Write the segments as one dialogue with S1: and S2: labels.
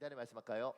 S1: 자리 말씀할까요?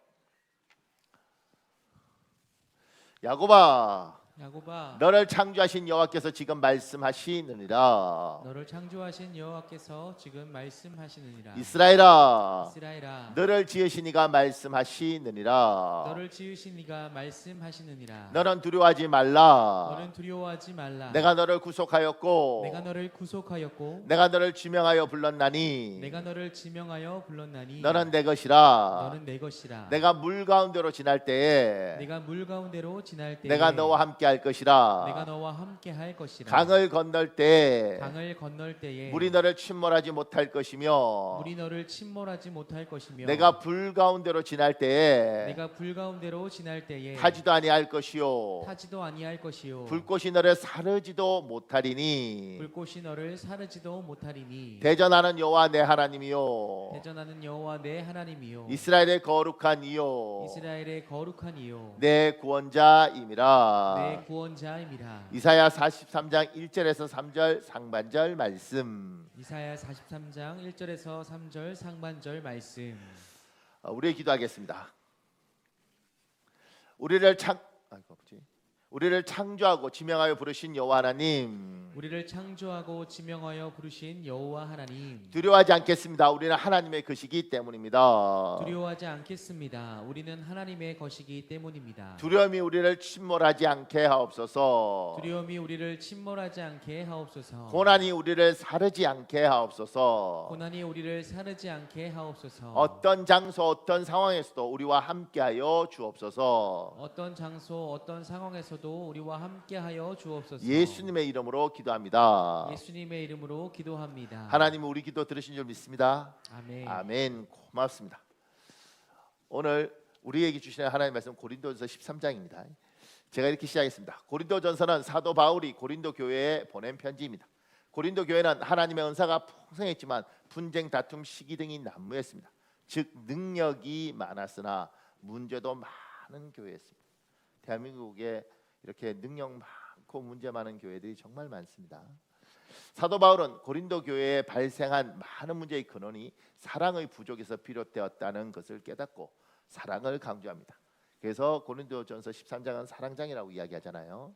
S1: 야곱아,
S2: 야곱아,
S1: 너를 창조하신 여호와께서 지금 말씀하시느니라.
S2: 너를 창조하신 여호와께서 지금 말씀하시느니라.
S1: 이스라엘아,
S2: 이스라엘아,
S1: 너를 지으신 이가 말씀하시느니라.
S2: 너를 지으신 이가 말씀하시느니라.
S1: 너는 두려워하지 말라.
S2: 너는 두려워하지 말라.
S1: 내가 너를 구속하였고
S2: 내가 너를 구속하였고
S1: 내가 너를 지명하여 불렀나니
S2: 내가 너를 지명하여 불렀나니
S1: 너는 내 것이라.
S2: 너는 내 것이라.
S1: 내가 물 가운데로 지날 때에
S2: 내가 물 가운데로 지날 때에
S1: 내가 너와 함께 할 것이라.
S2: 내가 너와 함께 할 것이라.
S1: 강을 건널 때
S2: 강을 건널 때에
S1: 물이 너를 침몰하지 못할 것이며
S2: 물이 너를 침몰하지 못할 것이며
S1: 내가 불 가운데로 지날 때에
S2: 내가 불 가운데로 지날 때에
S1: 타지도 아니할 것이요
S2: 타지도 아니할 것이요
S1: 불꽃이 너를 사르지도 못하리니
S2: 불꽃이 너를 사르지도 못하리니
S1: 대전하는 여호와 내 하나님이요
S2: 대전하는 여호와 내 하나님이요
S1: 이스라엘의 거룩한 이요
S2: 이스라엘의 거룩한 이요
S1: 내 구원자임이라.
S2: 내 구원자임이라.
S1: 이사야 43장 1절에서 3절 상반절 말씀.
S2: 이사야 43장 1절에서 3절 상반절 말씀.
S1: 우리 기도하겠습니다. 우리를 창조하고 지명하여 부르신 여호와 하나님,
S2: 우리를 창조하고 지명하여 부르신 여호와 하나님,
S1: 두려워하지 않겠습니다. 우리는 하나님의 것이기 때문입니다.
S2: 두려워하지 않겠습니다. 우리는 하나님의 것이기 때문입니다.
S1: 두려움이 우리를 침몰하지 않게 하옵소서.
S2: 두려움이 우리를 침몰하지 않게 하옵소서.
S1: 고난이 우리를 사르지 않게 하옵소서.
S2: 고난이 우리를 사르지 않게 하옵소서.
S1: 어떤 장소 어떤 상황에서도 우리와 함께하여 주옵소서.
S2: 어떤 장소 어떤 상황에서도 우리와 함께하여 주옵소서.
S1: 예수님의 이름으로 기도합니다.
S2: 예수님의 이름으로 기도합니다.
S1: 하나님 우리 기도 들으신 줄 믿습니다.
S2: 아멘.
S1: 아멘. 고맙습니다. 오늘 우리에게 주시는 하나님의 말씀 고린도전서 13장입니다. 제가 이렇게 시작했습니다. 고린도전서는 사도 바울이 고린도 교회에 보낸 편지입니다. 고린도 교회는 하나님의 은사가 풍성했지만 분쟁, 다툼, 시기 등이 난무했습니다. 즉 능력이 많았으나 문제도 많은 교회였습니다. 대한민국에 이렇게 능력 많고 문제 많은 교회들이 정말 많습니다. 사도 바울은 고린도 교회에 발생한 많은 문제의 근원이 사랑의 부족에서 비롯되었다는 것을 깨닫고 사랑을 강조합니다. 그래서 고린도전서 13장은 사랑장이라고 이야기하잖아요.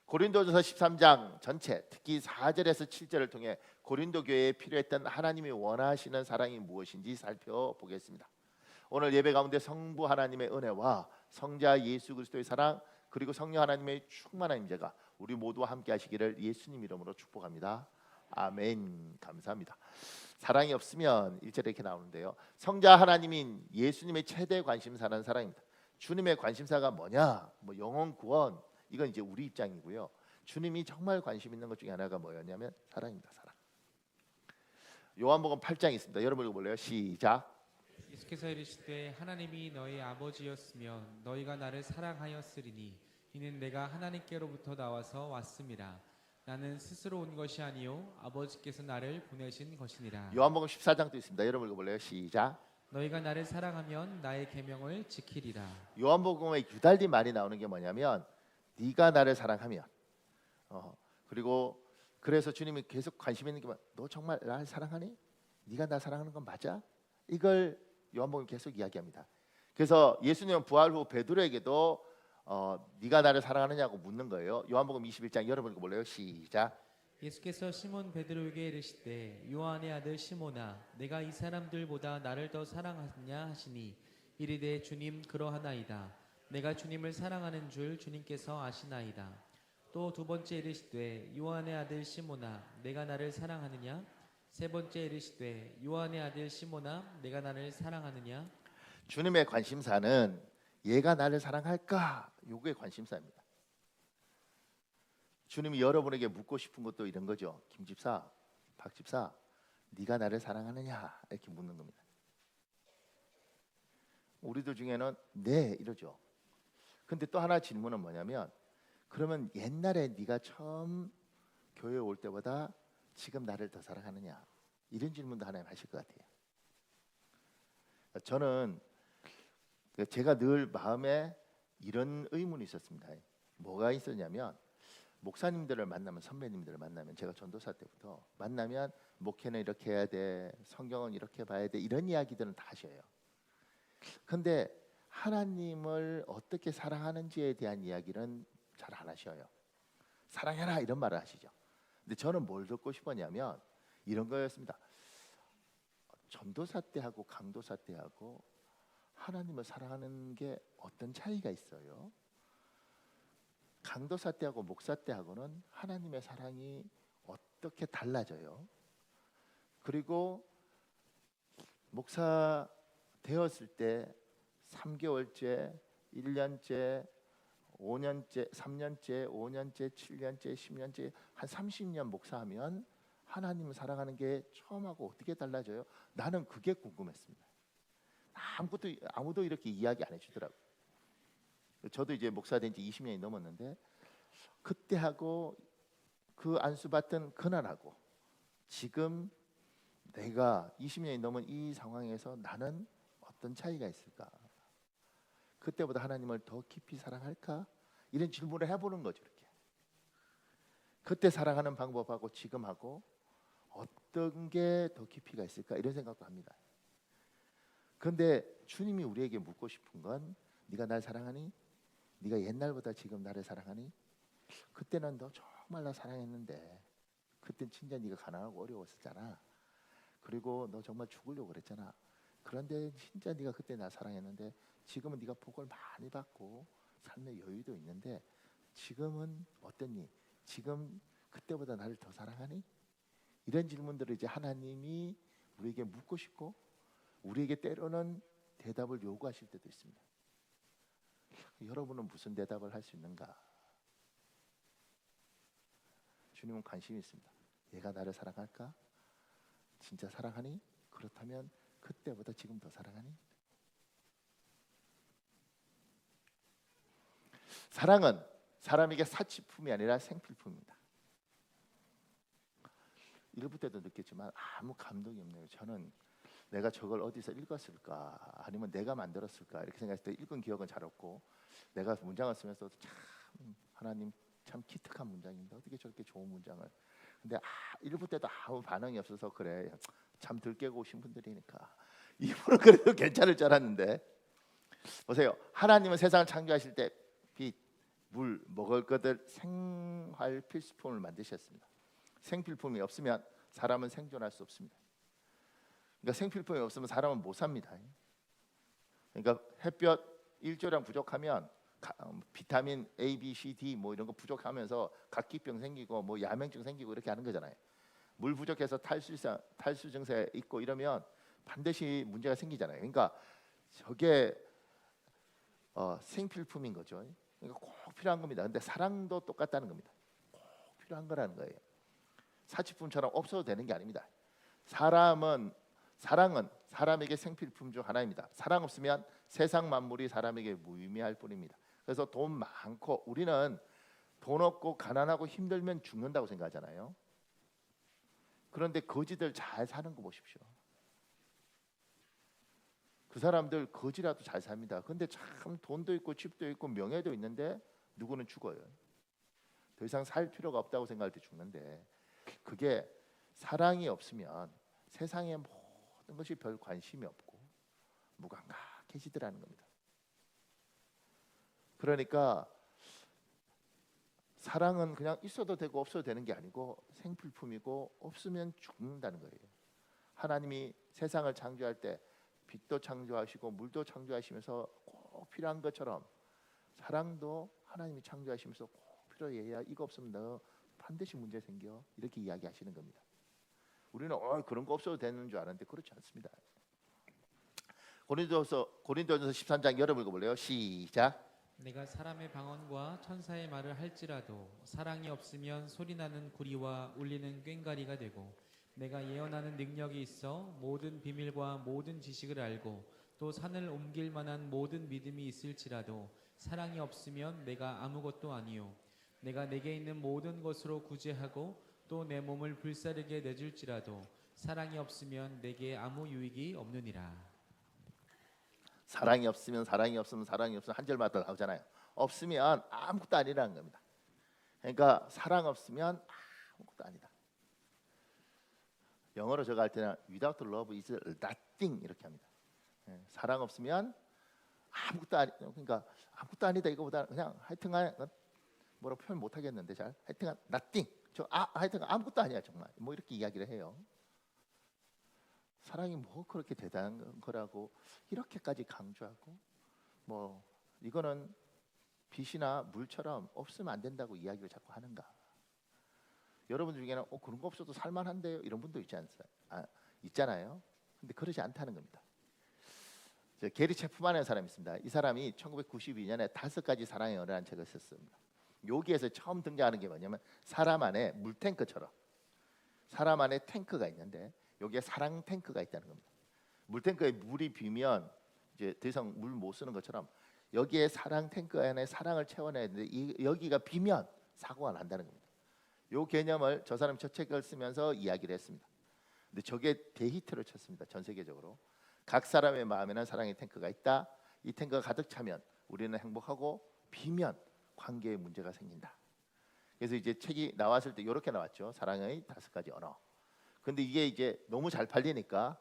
S1: 고린도전서 13장 전체 특히 4절에서 7절을 통해 고린도 교회에 필요했던 하나님이 원하시는 사랑이 무엇인지 살펴보겠습니다. 오늘 예배 가운데 성부 하나님의 은혜와 성자 예수 그리스도의 사랑 그리고 성령 하나님의 충만한 임재가 우리 모두와 함께 하시기를 예수님 이름으로 축복합니다. 아멘. 감사합니다. 사랑이 없으면 1절에 이렇게 나오는데요. 성자 하나님인 예수님의 최대 관심사는 사랑입니다. 주님의 관심사가 뭐냐? 뭐 영혼 구원 이건 이제 우리 입장이고요. 주님이 정말 관심 있는 것 중에 하나가 뭐였냐면 사랑입니다. 사랑. 요한복음 8장이 있습니다. 여러분 읽어볼래요? 시작.
S2: 예수께서 이르시되 하나님이 너희 아버지였으며 너희가 나를 사랑하였으리니 이는 내가 하나님께로부터 나와서 왔음이라. 나는 스스로 온 것이 아니요 아버지께서 나를 보내신 것이니라.
S1: 요한복음 14장도 있습니다. 여러분 읽어볼래요? 시작.
S2: 너희가 나를 사랑하면 나의 계명을 지키리라.
S1: 요한복음에 유달리 많이 나오는 게 뭐냐면 네가 나를 사랑하면 그리고 그래서 주님이 계속 관심 있는 게 너 정말 나를 사랑하니? 네가 나 사랑하는 건 맞아? 이걸 요한복음이 계속 이야기합니다. 그래서 예수님은 부활 후 베드로에게도 네가 나를 사랑하느냐고 묻는 거예요. 요한복음 21장 여러분 읽어볼래요? 시작.
S2: 예수께서 시몬 베드로에게 이르시되 요한의 아들 시몬아 내가 이 사람들보다 나를 더 사랑하느냐 하시니 이르되 주님 그러하나이다. 내가 주님을 사랑하는 줄 주님께서 아시나이다. 또 두 번째 이르시되 요한의 아들 시몬아 내가 나를 사랑하느냐. 세 번째 이르시되 요한의 아들 시몬아 내가 나를 사랑하느냐.
S1: 주님의 관심사는 얘가 나를 사랑할까? 요게 관심사입니다. 주님이 여러분에게 묻고 싶은 것도 이런 거죠. 김 집사, 박 집사, 네가 나를 사랑하느냐? 이렇게 묻는 겁니다. 우리들 중에는 네 이러죠. 근데 또 하나 질문은 뭐냐면 그러면 옛날에 네가 처음 교회에 올 때보다 지금 나를 더 사랑하느냐? 이런 질문도 하나님 하실 것 같아요. 저는 제가 늘 마음에 이런 의문이 있었습니다. 뭐가 있었냐면 목사님들을 만나면 선배님들을 만나면 제가 전도사 때부터 만나면 목회는 이렇게 해야 돼, 성경은 이렇게 봐야 돼 이런 이야기들은 다 하셔요. 근데 하나님을 어떻게 사랑하는지에 대한 이야기는 잘 안 하셔요. 사랑해라 이런 말을 하시죠. 근데 저는 뭘 듣고 싶었냐면 이런 거였습니다. 전도사 때하고 강도사 때하고 하나님을 사랑하는 게 어떤 차이가 있어요? 강도사 때하고 목사 때하고는 하나님의 사랑이 어떻게 달라져요? 그리고 목사 되었을 때 3개월째, 1년째, 5년째, 3년째, 5년째, 7년째, 10년째 한 30년 목사하면 하나님을 사랑하는 게 처음하고 어떻게 달라져요? 나는 그게 궁금했습니다. 아무도 이렇게 이야기 안 해주더라고요. 저도 이제 목사 된 지 20년이 넘었는데 그때하고 그 안수받던 그날하고 지금 내가 20년이 넘은 이 상황에서 나는 어떤 차이가 있을까? 그때보다 하나님을 더 깊이 사랑할까? 이런 질문을 해보는 거죠. 이렇게. 그때 사랑하는 방법하고 지금하고 어떤 게 더 깊이가 있을까? 이런 생각도 합니다. 그런데 주님이 우리에게 묻고 싶은 건 네가 날 사랑하니? 네가 옛날보다 지금 나를 사랑하니? 그때는 너 정말 나 사랑했는데 그땐 진짜 네가 가난하고 어려웠었잖아. 그리고 너 정말 죽으려고 그랬잖아. 그런데 진짜 네가 그때 나 사랑했는데 지금은 네가 복을 많이 받고 삶의 여유도 있는데 지금은 어땠니? 지금 그때보다 나를 더 사랑하니? 이런 질문들을 이제 하나님이 우리에게 묻고 싶고 우리에게 때로는 대답을 요구하실 때도 있습니다. 여러분은 무슨 대답을 할 수 있는가? 주님은 관심이 있습니다. 얘가 나를 사랑할까? 진짜 사랑하니? 그렇다면 그때보다 지금 더 사랑하니? 사랑은 사람에게 사치품이 아니라 생필품입니다. 1부 때도 느꼈지만 아무 감동이 없네요. 저는 내가 저걸 어디서 읽었을까 아니면 내가 만들었을까 이렇게 생각했을 때 읽은 기억은 잘 없고 내가 문장을 쓰면서 참 하나님 참 기특한 문장인데 어떻게 저렇게 좋은 문장을 근데 1부 때도 아무 반응이 없어서 그래 참 들깨고 오신 분들이니까 2부는 그래도 괜찮을 줄 알았는데 보세요. 하나님은 세상을 창조하실 때 빛, 물, 먹을 것들 생활 필수품을 만드셨습니다. 생필품이 없으면 사람은 생존할 수 없습니다. 그러니까 생필품이 없으면 사람은 못 삽니다. 그러니까 햇볕 일조량 부족하면 비타민 A, B, C, D 뭐 이런 거 부족하면서 각기병 생기고 뭐 야맹증 생기고 이렇게 하는 거잖아요. 물 부족해서 탈수 증세 있고 이러면 반드시 문제가 생기잖아요. 그러니까 저게 생필품인 거죠. 그러니까 꼭 필요한 겁니다. 근데 사랑도 똑같다는 겁니다. 꼭 필요한 거라는 거예요. 사치품처럼 없어도 되는 게 아닙니다. 사랑은 사람에게 생필품 중 하나입니다. 사랑 없으면 세상 만물이 사람에게 무의미할 뿐입니다. 그래서 돈 많고 우리는 돈 없고 가난하고 힘들면 죽는다고 생각하잖아요. 그런데 거지들 잘 사는 거 보십시오. 그 사람들 거지라도 잘 삽니다. 근데 참 돈도 있고 집도 있고 명예도 있는데 누구는 죽어요. 더 이상 살 필요가 없다고 생각할 때 죽는데 그게 사랑이 없으면 세상의 모든 것이 별 관심이 없고 무감각해지더라는 겁니다. 그러니까 사랑은 그냥 있어도 되고 없어도 되는 게 아니고 생필품이고 없으면 죽는다는 거예요. 하나님이 세상을 창조할 때 빛도 창조하시고 물도 창조하시면서 꼭 필요한 것처럼 사랑도 하나님이 창조하시면서 꼭 필요해야 이거 없으면 너 반드시 문제 생겨 이렇게 이야기하시는 겁니다. 우리는 그런 거 없어도 되는 줄 아는데 그렇지 않습니다. 고린도전서 13장 여러분 읽어볼래요? 시작.
S2: 내가 사람의 방언과 천사의 말을 할지라도 사랑이 없으면 소리나는 구리와 울리는 꽹과리가 되고 내가 예언하는 능력이 있어 모든 비밀과 모든 지식을 알고 또 산을 옮길 만한 모든 믿음이 있을지라도 사랑이 없으면 내가 아무것도 아니요 내가 내게 있는 모든 것으로 구제하고 또 내 몸을 불사르게 내줄지라도 사랑이 없으면 내게 아무 유익이 없느니라.
S1: 사랑이 없으면 한 절마다 나오잖아요. 없으면 아무것도 아니라는 겁니다. 그러니까 사랑 없으면 아무것도 아니다. 영어로 제가 할 때는 without love is nothing 이렇게 합니다. 사랑 없으면 아무것도 아니, 그러니까 아무것도 아니다 이거보다 그냥 하여튼간 뭐라고 표현 못 하겠는데 잘 하여튼간 nothing. 하여튼 아무것도 아니야 정말. 뭐 이렇게 이야기를 해요. 사랑이 뭐 그렇게 대단한 거라고 이렇게까지 강조하고 뭐 이거는 빛이나 물처럼 없으면 안 된다고 이야기를 자꾸 하는가? 여러분 중에는 그런 거 없어도 살만한데요 이런 분도 있잖아요. 근데 그러지 않다는 겁니다. 게리 체프만이라는 사람이 있습니다. 이 사람이 1992년에 5가지 사랑의 언어라는 책을 썼습니다. 여기에서 처음 등장하는 게 뭐냐면 사람 안에 물탱크처럼 사람 안에 탱크가 있는데 여기에 사랑 탱크가 있다는 겁니다. 물탱크에 물이 비면 이제 더 이상 물 못 쓰는 것처럼 여기에 사랑 탱크 안에 사랑을 채워내야 되는데 여기가 비면 사고가 난다는 겁니다. 이 개념을 저 사람이 저 책을 쓰면서 이야기를 했습니다. 근데 저게 대히트를 쳤습니다. 전 세계적으로. 각 사람의 마음에는 사랑의 탱크가 있다. 이 탱크가 가득 차면 우리는 행복하고 비면 관계에 문제가 생긴다. 그래서 이제 책이 나왔을 때 이렇게 나왔죠. 사랑의 5가지 언어. 근데 이게 이제 너무 잘 팔리니까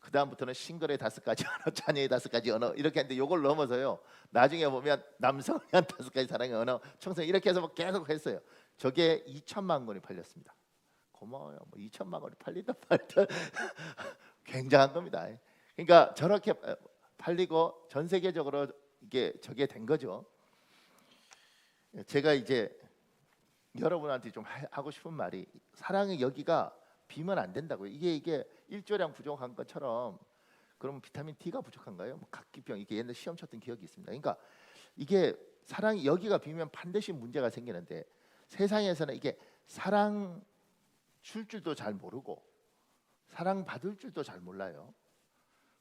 S1: 그 다음부터는 싱글의 5가지 언어, 자녀의 5가지 언어 이렇게 했는데 이걸 넘어서요. 나중에 보면 남성을 위한 5가지 사랑의 언어, 청소년 이렇게 해서 뭐 계속 했어요. 저게 2천만 권이 팔렸습니다. 고마워요. 뭐 2천만 권이 팔리다 팔다 굉장한 겁니다. 그러니까 저렇게 팔리고 전 세계적으로 저게 된 거죠. 제가 이제 여러분한테 좀 하고 싶은 말이 사랑의 여기가 비면 안 된다고요. 이게 일조량 부족한 것처럼 그러면 비타민 D가 부족한가요? 뭐 각기병 이게 옛날 시험 쳤던 기억이 있습니다. 그러니까 이게 사랑이 여기가 비면 반드시 문제가 생기는데 세상에서는 이게 사랑 줄 줄도 잘 모르고 사랑 받을 줄도 잘 몰라요.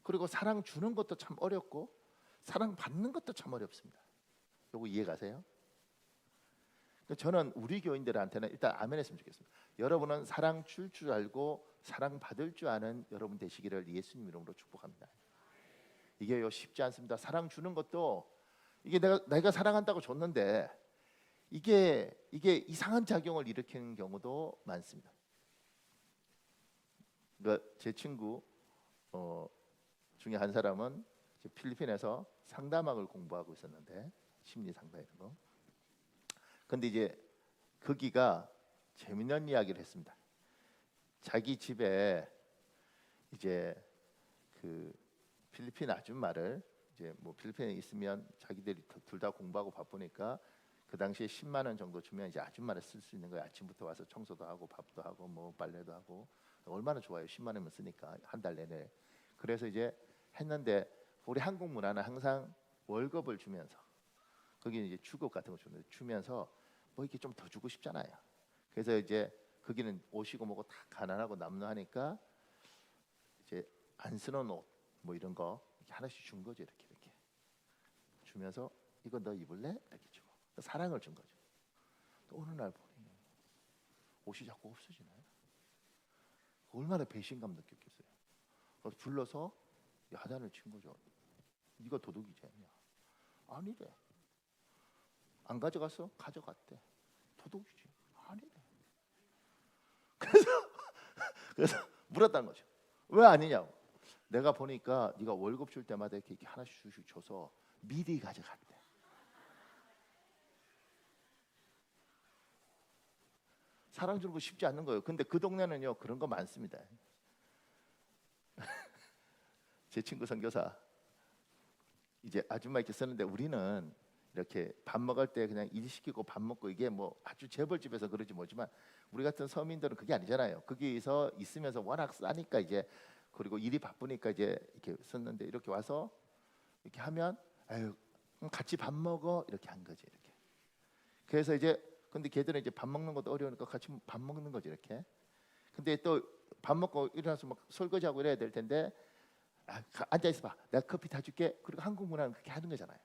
S1: 그리고 사랑 주는 것도 참 어렵고 사랑 받는 것도 참 어렵습니다. 요거 이해 가세요? 저는 우리 교인들한테는 일단 아멘했으면 좋겠습니다. 여러분은 사랑 줄 줄 알고 사랑 받을 줄 아는 여러분 되시기를 예수님 이름으로 축복합니다. 이게요 쉽지 않습니다. 사랑 주는 것도 이게 내가 사랑한다고 줬는데 이게 이상한 작용을 일으키는 경우도 많습니다. 그러니까 제 친구 중에 한 사람은 필리핀에서 상담학을 공부하고 있었는데 심리 상담 이런 거. 근데 이제 거기가 재밌는 이야기를 했습니다. 자기 집에 이제 그 필리핀 아줌마를 이제 뭐 필리핀에 있으면 자기들이 둘 다 공부하고 바쁘니까 그 당시에 10만 원 정도 주면 이제 아줌마를 쓸 수 있는 거예요. 아침부터 와서 청소도 하고 밥도 하고 뭐 빨래도 하고 얼마나 좋아요. 10만 원이면 쓰니까 한 달 내내. 그래서 이제 했는데 우리 한국 문화는 항상 월급을 주면서 거기는 이제 주급 같은 거 주면서 뭐 이렇게 좀 더 주고 싶잖아요. 그래서 이제 거기는 옷이고 뭐고 다 가난하고 남루하니까 이제 안 쓰는 옷 뭐 이런 거 이렇게 하나씩 준 거죠. 이렇게 주면서 이거 너 입을래? 이렇게 주고 사랑을 준 거죠. 또 어느 날 보니 옷이 자꾸 없어지나요? 얼마나 배신감 느꼈겠어요. 그래서 불러서 야단을 친 거죠. 네가 도둑이지. 아니래. 안 가져갔어? 가져갔대. 도둑이지. 아니래. 그래서 물었다는 거죠. 왜 아니냐고. 내가 보니까 네가 월급 줄 때마다 이렇게 하나씩 줘서 미리 가져갔대. 사랑 주는 거 쉽지 않는 거예요. 근데 그 동네는요 그런 거 많습니다. 제 친구 선교사 이제 아줌마 이렇게 쓰는데 우리는 이렇게 밥 먹을 때 그냥 일 시키고 밥 먹고 이게 뭐 아주 재벌집에서 그러지 뭐지만 우리 같은 서민들은 그게 아니잖아요. 거기서 있으면서 워낙 싸니까 이제 그리고 일이 바쁘니까 이제 이렇게 썼는데 이렇게 와서 이렇게 하면 아유 같이 밥 먹어 이렇게 한 거지 이렇게. 그래서 이제 근데 걔들은 이제 밥 먹는 것도 어려우니까 같이 밥 먹는 거지 이렇게. 근데 또 밥 먹고 일어나서 막 설거지하고 이래야 될 텐데 앉아 있어봐. 내가 커피 다 줄게. 그리고 한국 문화는 그렇게 하는 거잖아요.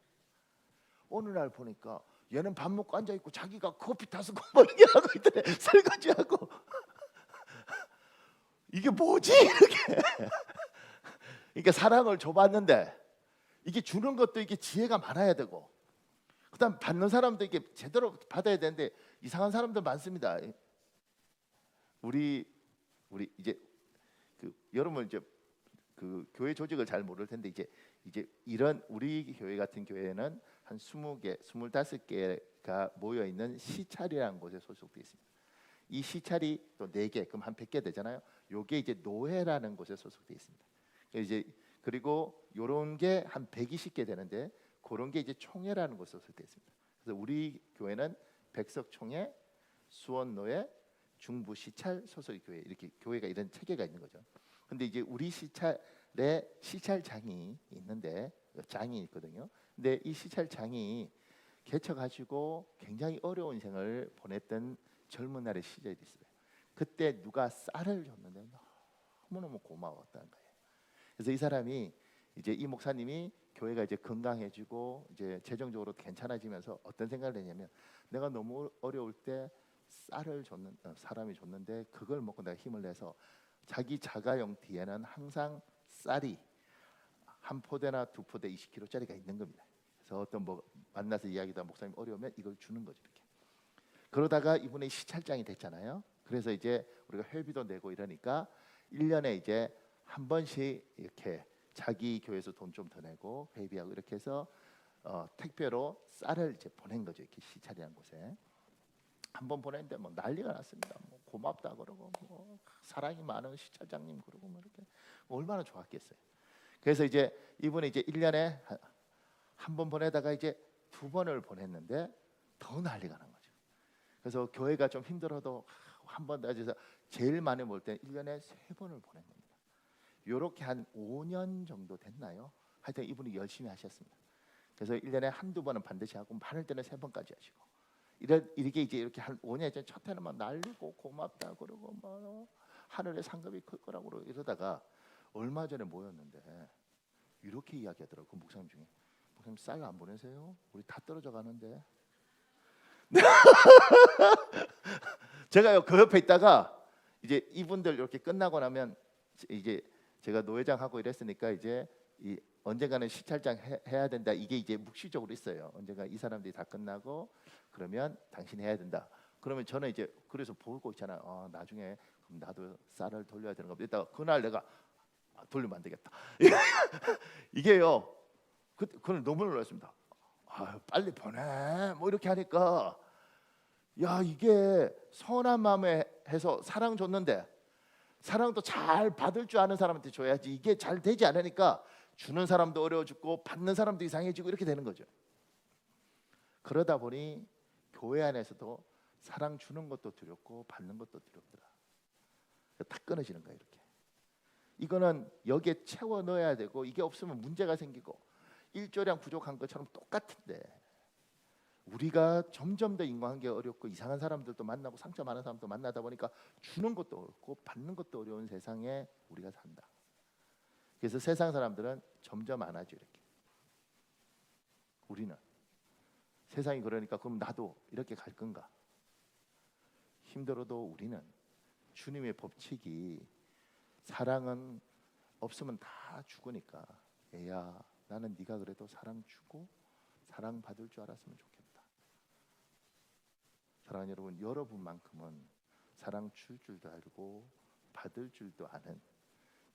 S1: 어느 날 보니까 얘는 밥 먹고 앉아 있고 자기가 커피 타서 멀리 하고 있더래. 설거지하고 이게 뭐지 이렇게. 그러니까 사랑을 줘봤는데 이게 주는 것도 이게 지혜가 많아야 되고 그다음 받는 사람도 이게 제대로 받아야 되는데 이상한 사람들 많습니다. 우리 이제 여러분 이제 그 교회 조직을 잘 모를 텐데 이제 이런 우리 교회 같은 교회는 한 20개, 25개가 모여 있는 시찰이라는 곳에 소속돼 있습니다. 이 시찰이 또 4개, 그럼 한 100개 되잖아요. 요게 이제 노회라는 곳에 소속돼 있습니다. 이제 그리고 요런 게 한 120개 되는데 그런 게 이제 총회라는 곳에 소속돼 있습니다. 그래서 우리 교회는 백석총회, 수원노회, 중부시찰 소속 교회, 이렇게 교회가 이런 체계가 있는 거죠. 근데 이제 우리 시찰에 시찰장이 있는데 장이 있거든요. 근데 이 시찰장이 개척하시고 굉장히 어려운 생을 보냈던 젊은 날의 시절이 있어요. 그때 누가 쌀을 줬는데 너무너무 고마웠다는 거예요. 그래서 이 사람이 이제 이 목사님이 교회가 이제 건강해지고 이제 재정적으로 괜찮아지면서 어떤 생각을 했냐면, 내가 너무 어려울 때 쌀을 줬는 사람이 줬는데 그걸 먹고 내가 힘을 내서 자기 자가용 뒤에는 항상 쌀이 한 포대나 두 포대 20kg짜리가 있는 겁니다. 그래서 어떤 뭐 만나서 이야기다 목사님 어려우면 이걸 주는 거죠. 이렇게. 그러다가 이분이 시찰장이 됐잖아요. 그래서 이제 우리가 회비도 내고 이러니까 1년에 이제 한 번씩 이렇게 자기 교회에서 돈 좀 더 내고 회비하고 이렇게 해서 택배로 쌀을 이제 보낸 거죠. 이렇게 시찰이라는 곳에 한 번 보냈는데 뭐 난리가 났습니다. 뭐 고맙다 그러고 뭐 사랑이 많은 시찰장님 그러고 뭐 이렇게 얼마나 좋았겠어요. 그래서 이제 이분이 이제 1년에 한 번 보내다가 이제 2번을 보냈는데 더 난리가 난 거죠. 그래서 교회가 좀 힘들어도 한 번 더 해서 제일 많이 볼 때 1년에 3번을 보낸 겁니다. 요렇게 한 5년 정도 됐나요? 하여튼 이분이 열심히 하셨습니다. 그래서 1년에 한두 번은 반드시 하고 많을 때는 3번까지 하시고 이렇게 이제 이렇게 한 5년 전에 첫 해는 막 날리고 고맙다 그러고 뭐 하늘의 상급이 클 거라고 그러고 이러다가 얼마 전에 모였는데 이렇게 이야기하더라고요. 그 목사님 중에, 목사님 쌀 안 보내세요? 우리 다 떨어져 가는데. 제가요 그 옆에 있다가 이제 이분들 이렇게 끝나고 나면 이제 제가 노회장 하고 이랬으니까 이제 이 언젠가는 시찰장 해야 된다. 이게 이제 묵시적으로 있어요. 언젠가 이 사람들이 다 끝나고 그러면 당신 해야 된다. 그러면 저는 이제 그래서 보고 있잖아요. 나중에 그럼 나도 쌀을 돌려야 되는 거. 이따가 그날 내가 돌리면 안 되겠다. 이게요. 그걸 너무 놀랐습니다. 빨리 보내. 뭐 이렇게 하니까 야 이게 선한 마음에 해서 사랑 줬는데 사랑도 잘 받을 줄 아는 사람한테 줘야지. 이게 잘 되지 않으니까 주는 사람도 어려워 죽고 받는 사람도 이상해지고 이렇게 되는 거죠. 그러다 보니 교회 안에서도 사랑 주는 것도 두렵고 받는 것도 두렵더라. 다 끊어지는 거예요. 이렇게. 이거는 여기에 채워 넣어야 되고 이게 없으면 문제가 생기고 일조량 부족한 것처럼 똑같은데 우리가 점점 더 인간관계가 어렵고 이상한 사람들도 만나고 상처 많은 사람도 만나다 보니까 주는 것도 어렵고 받는 것도 어려운 세상에 우리가 산다. 그래서 세상 사람들은 점점 안 하죠. 이렇게. 우리는 세상이 그러니까 그럼 나도 이렇게 갈 건가? 힘들어도 우리는 주님의 법칙이 사랑은 없으면 다 죽으니까 애야 나는 네가 그래도 사랑 주고 사랑 받을 줄 알았으면 좋겠다. 사랑하는 여러분, 여러분만큼은 사랑 줄 줄도 알고 받을 줄도 아는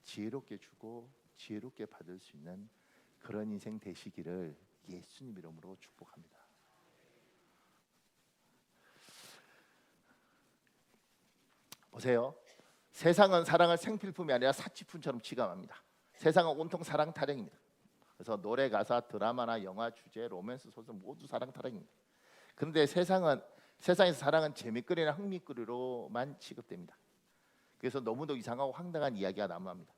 S1: 지혜롭게 주고 지혜롭게 받을 수 있는 그런 인생 되시기를 예수님 이름으로 축복합니다. 보세요. 세상은 사랑을 생필품이 아니라 사치품처럼 취급합니다. 세상은 온통 사랑 타령입니다. 그래서 노래, 가사, 드라마나 영화, 주제, 로맨스 소설 모두 사랑 타령입니다. 그런데 세상에서 사랑은 재미거리나 흥미거리로만 취급됩니다. 그래서 너무도 이상하고 황당한 이야기가 난무합니다.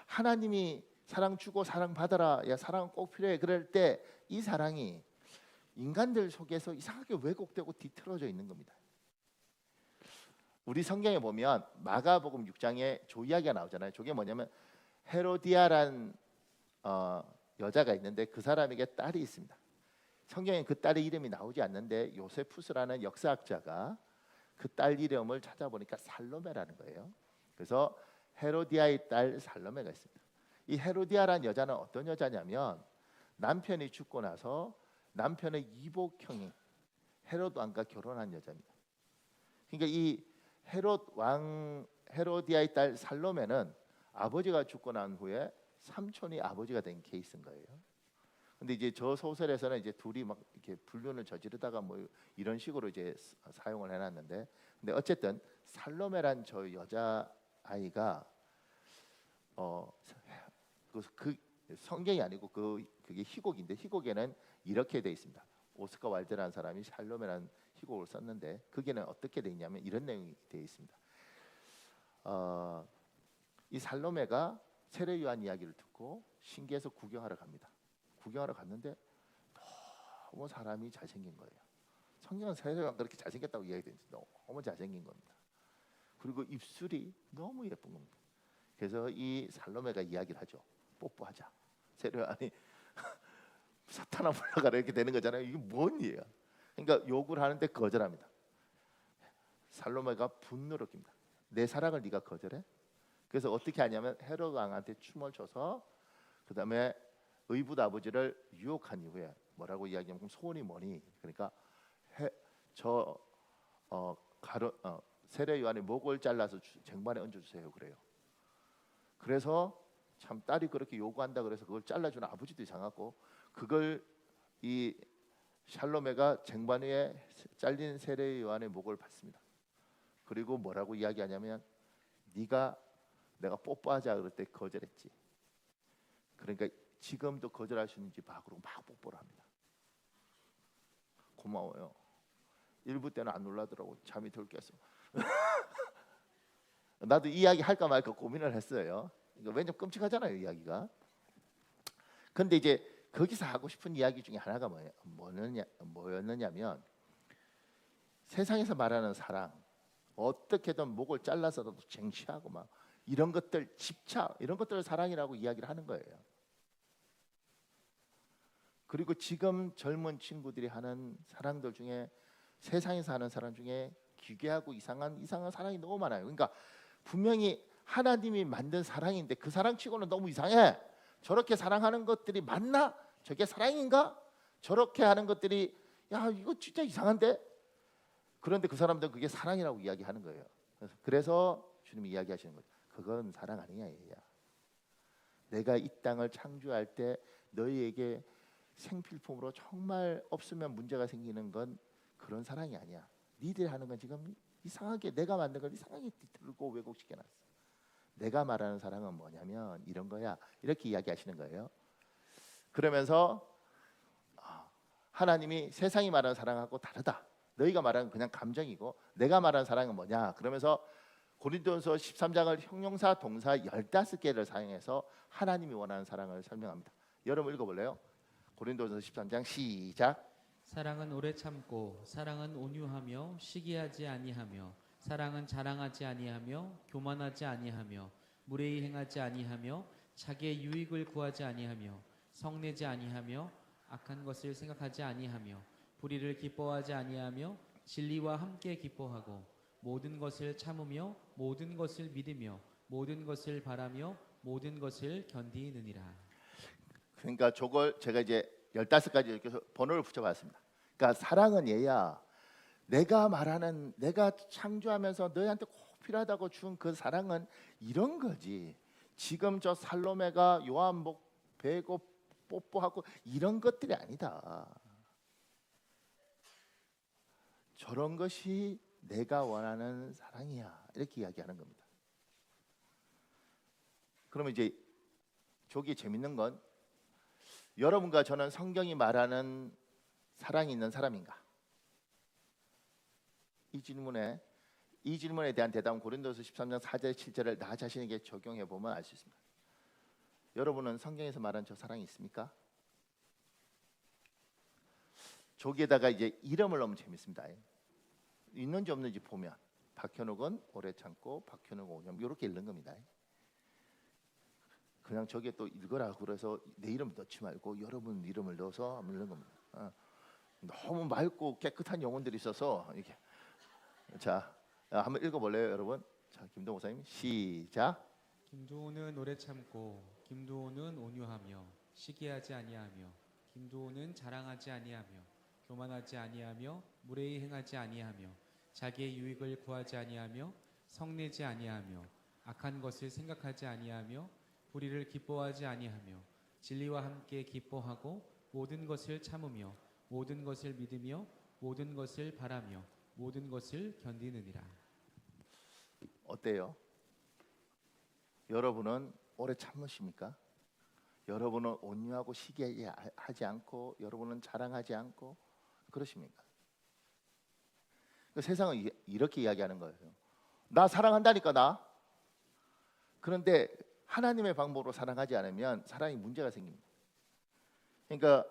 S1: 하나님이 사랑 주고 사랑 받아라, 야 사랑은 꼭 필요해. 그럴 때 이 사랑이 인간들 속에서 이상하게 왜곡되고 뒤틀어져 있는 겁니다. 우리 성경에 보면 마가복음 6장에 조 이야기가 나오잖아요. 저게 뭐냐면 헤로디아란 여자가 있는데 그 사람에게 딸이 있습니다. 성경에 그 딸의 이름이 나오지 않는데 요세푸스라는 역사학자가 그 딸 이름을 찾아보니까 살로메라는 거예요. 그래서 헤로디아의 딸 살로메가 있습니다. 이 헤로디아라는 여자는 어떤 여자냐면 남편이 죽고 나서 남편의 이복형이 헤롯 왕과 결혼한 여자입니다. 그러니까 이 헤롯 왕 헤로디아의 딸 살로메는 아버지가 죽고 난 후에 삼촌이 아버지가 된 케이스인 거예요. 근데 이제 저 소설에서는 이제 둘이 막 이렇게 불륜을 저지르다가 뭐 이런 식으로 이제 사용을 해놨는데, 근데 어쨌든 살로메란 저 여자 아이가 그 성경이 아니고 그게 희곡인데, 희곡에는 이렇게 돼 있습니다. 오스카 와일드라는 사람이 살로메라는 희곡을 썼는데, 그게는 어떻게 돼 있냐면 이런 내용이 돼 있습니다. 이 살로메가 세례 요한 이야기를 듣고 신기해서 구경하러 갑니다. 구경하러 갔는데 너무 사람이 잘생긴 거예요. 성경은 세례 요한 그렇게 잘생겼다고 이야기되는데 너무 잘생긴 겁니다. 그리고 입술이 너무 예쁜 겁니다. 그래서 이 살로메가 이야기를 하죠. 뽀뽀하자. 세례 요한이 사탄아 물러가라 이렇게 되는 거잖아요. 이게 뭔 일이야? 그러니까 요구를 하는데 거절합니다. 살로메가 분노를 낍니다. 내 사랑을 네가 거절해? 그래서 어떻게 하냐면 헤롯 왕한테 춤을 춰서 그 다음에 의붓 아버지를 유혹한 이후에 뭐라고 이야기하면 소원이 뭐니? 그러니까 세례 요한의 목을 잘라서 쟁반에 얹어주세요 그래요. 그래서 참 딸이 그렇게 요구한다 그래서 그걸 잘라주는 아버지도 이상하고, 그걸 이 샬로메가 쟁반 위에 잘린 세례 요한의 목을 받습니다. 그리고 뭐라고 이야기하냐면 네가 내가 뽀뽀하자 그럴 때 거절했지. 그러니까 지금도 거절할 수 있는지 봐. 그러고 막 뽀뽀를 합니다. 고마워요. 일부 때는 안 놀라더라고. 잠이 덜 깼어. 나도 이 이야기 할까 말까 고민을 했어요. 왜냐면 끔찍하잖아요, 이야기가. 근데 이제 거기서 하고 싶은 이야기 중에 하나가 뭐였느냐면 세상에서 말하는 사랑, 어떻게든 목을 잘라서라도 쟁취하고 막 이런 것들, 집착 이런 것들을 사랑이라고 이야기를 하는 거예요. 그리고 지금 젊은 친구들이 하는 사랑들 중에, 세상에서 하는 사랑 중에 기괴하고 이상한 사랑이 너무 많아요. 그러니까 분명히 하나님이 만든 사랑인데 그 사랑치고는 너무 이상해. 저렇게 사랑하는 것들이 맞나? 저게 사랑인가? 저렇게 하는 것들이 야 이거 진짜 이상한데? 그런데 그 사람들은 그게 사랑이라고 이야기하는 거예요. 그래서 주님이 이야기하시는 거죠. 그건 사랑 아니냐 얘야. 내가 이 땅을 창조할 때 너희에게 생필품으로 정말 없으면 문제가 생기는 건 그런 사랑이 아니야. 니들이 하는 건 지금 이상하게 내가 만든 걸 이상하게 뒤틀고 왜곡시켜놨어. 내가 말하는 사랑은 뭐냐면 이런 거야. 이렇게 이야기하시는 거예요. 그러면서 하나님이 세상이 말하는 사랑하고 다르다. 너희가 말하는 그냥 감정이고 내가 말하는 사랑은 뭐냐. 그러면서 고린도전서 13장을 형용사 동사 15개를 사용해서 하나님이 원하는 사랑을 설명합니다. 여러분 읽어볼래요? 고린도전서 13장 시작.
S2: 사랑은 오래 참고 사랑은 온유하며 시기하지 아니하며 사랑은 자랑하지 아니하며 교만하지 아니하며 무례히 행하지 아니하며 자기의 유익을 구하지 아니하며 성내지 아니하며 악한 것을 생각하지 아니하며 불의를 기뻐하지 아니하며 진리와 함께 기뻐하고 모든 것을 참으며 모든 것을 믿으며 모든 것을 바라며 모든 것을 견디느니라.
S1: 그러니까 저걸 제가 이제 15가지 이렇게 번호를 붙여봤습니다. 그러니까 사랑은 얘야. 내가 말하는, 내가 창조하면서 너희한테 꼭 필요하다고 준 그 사랑은 이런 거지. 지금 저 살로메가 요한 목 베고 뽀뽀하고 이런 것들이 아니다. 저런 것이 내가 원하는 사랑이야. 이렇게 이야기하는 겁니다. 그러면 이제 저기 재밌는 건, 여러분과 저는 성경이 말하는 사랑이 있는 사람인가? 이 질문에 대한 대답은 고린도서 13장 4절 7절을 나 자신에게 적용해 보면 알 수 있습니다. 여러분은 성경에서 말한 저 사랑이 있습니까? 저기에다가 이제 이름을 넣으면 재밌습니다. 있는지 없는지 보면 박현욱은 오래 참고 박현욱 5년 이렇게 읽는 겁니다. 그냥 저기에 또 읽으라 그래서 내 이름 넣지 말고 여러분 이름을 넣어서 읽는 겁니다. 너무 맑고 깨끗한 영혼들이 있어서 이렇게. 자, 한번 읽어볼래요, 여러분? 자, 김동호 목사님 시작.
S2: 김두호는 오래 참고 김두호는 온유하며 시기하지 아니하며 김두호는 자랑하지 아니하며 교만하지 아니하며 무례히 행하지 아니하며 자기의 유익을 구하지 아니하며 성내지 아니하며 악한 것을 생각하지 아니하며 불의를 기뻐하지 아니하며 진리와 함께 기뻐하고 모든 것을 참으며 모든 것을 믿으며 모든 것을 바라며 모든 것을 견디느니라.
S1: 어때요? 여러분은 오래 참으십니까? 여러분은 온유하고 시기하지 않고 여러분은 자랑하지 않고 그러십니까? 그 세상은 이렇게 이야기하는 거예요. 나 사랑한다니까 나. 그런데 하나님의 방법으로 사랑하지 않으면 사랑이 문제가 생깁니다. 그러니까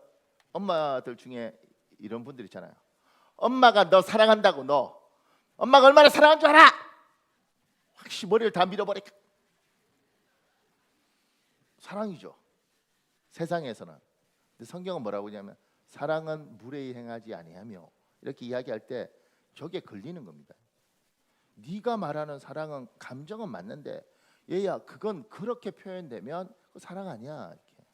S1: 엄마들 중에 이런 분들 있잖아요. 엄마가 너 사랑한다고 너. 엄마가 얼마나 사랑한 줄 알아? 확실히 머리를 다 밀어버릴까? 사랑이죠. 세상에서는. 근데 성경은 뭐라고 하냐면 사랑은 무례히 행하지 아니하며 이렇게 이야기할 때 저게 걸리는 겁니다. 네가 말하는 사랑은 감정은 맞는데 얘야 그건 그렇게 표현되면 그 사랑 아니야. 이렇게.